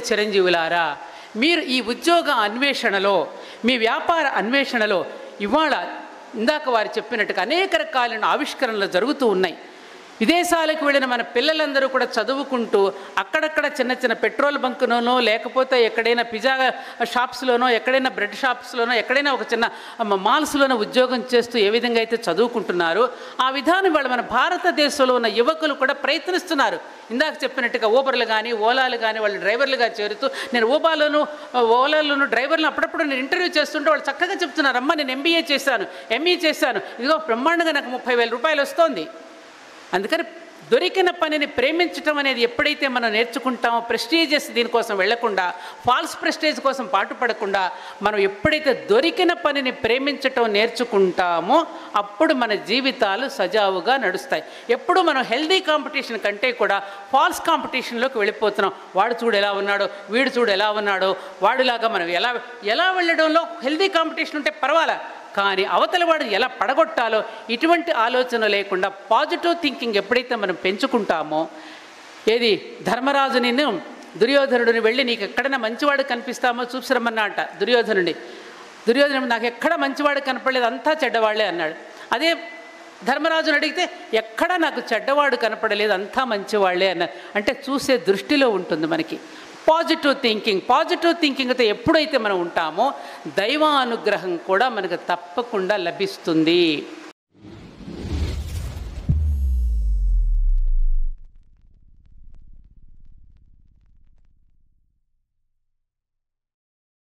చిరంజీవులారా, మీరు ఈ ఉద్యోగ అన్వేషణలో, మీ వ్యాపార అన్వేషణలో ఇవాళ ఇందాక వారు చెప్పినట్టుగా అనేక రకాలైన ఆవిష్కరణలు జరుగుతూ ఉన్నాయి. విదేశాలకు వెళ్ళిన మన పిల్లలందరూ కూడా చదువుకుంటూ అక్కడక్కడ చిన్న చిన్న పెట్రోల్ బంకులోనో, లేకపోతే ఎక్కడైనా పిజ్జా షాప్స్లోనో, ఎక్కడైనా బ్రెడ్ షాప్స్లోనో, ఎక్కడైనా ఒక చిన్న మాల్స్లోనో ఉద్యోగం చేస్తూ ఏ విధంగా అయితే చదువుకుంటున్నారో ఆ విధానం వాళ్ళు మన భారతదేశంలో ఉన్న యువకులు కూడా ప్రయత్నిస్తున్నారు. ఇందాక చెప్పినట్టుగా ఊబర్లు కానీ, ఓలాలు కానీ వాళ్ళు డ్రైవర్లుగా చేరుతూ, నేను ఓలాలోను డ్రైవర్లను అప్పుడప్పుడు నేను ఇంటర్వ్యూ చేస్తుంటే వాళ్ళు చక్కగా చెప్తున్నారు, అమ్మ నేను MBA చేశాను, ME చేశాను, ఇదిగో బ్రహ్మాండంగా నాకు 30,000 రూపాయలు వస్తుంది. అందుకని దొరికిన పనిని ప్రేమించటం అనేది ఎప్పుడైతే మనం నేర్చుకుంటామో, ప్రెస్టీజియస్ దీనికోసం వెళ్లకుండా, ఫాల్స్ ప్రెస్టేజ్ కోసం పాటుపడకుండా, మనం ఎప్పుడైతే దొరికిన పనిని ప్రేమించటం నేర్చుకుంటామో అప్పుడు మన జీవితాలు సజావుగా నడుస్తాయి. ఎప్పుడు మనం హెల్దీ కాంపిటీషన్ కంటే కూడా ఫాల్స్ కాంపిటీషన్లోకి వెళ్ళిపోతున్నాం. వాడు చూడు ఎలా ఉన్నాడో, వీడు చూడు ఎలా ఉన్నాడో, వాడిలాగా మనం ఎలా వెళ్ళడంలో హెల్దీ కాంపిటీషన్ ఉంటే పర్వాలా, కానీ అవతల వాడు ఎలా పడగొట్టాలో ఇటువంటి ఆలోచన లేకుండా పాజిటివ్ థింకింగ్ ఎప్పుడైతే మనం పెంచుకుంటామో, ఏది ధర్మరాజుని దుర్యోధనుడిని వెళ్ళి నీకు ఎక్కడైనా మంచివాడు కనిపిస్తామో చూసిరమ్మన్నా అంట దుర్యోధనుడు నాకు ఎక్కడ మంచివాడు కనపడలేదు, అంతా చెడ్డవాళ్లే అన్నాడు. అదే ధర్మరాజుని అడిగితే ఎక్కడా నాకు చెడ్డవాడు కనపడలేదు, అంతా మంచివాళ్లే అన్నారు. అంటే చూసే దృష్టిలో ఉంటుంది మనకి పాజిటివ్ థింకింగ్తో ఎప్పుడైతే మనం ఉంటామో దైవానుగ్రహం కూడా మనకు తప్పకుండా లభిస్తుంది.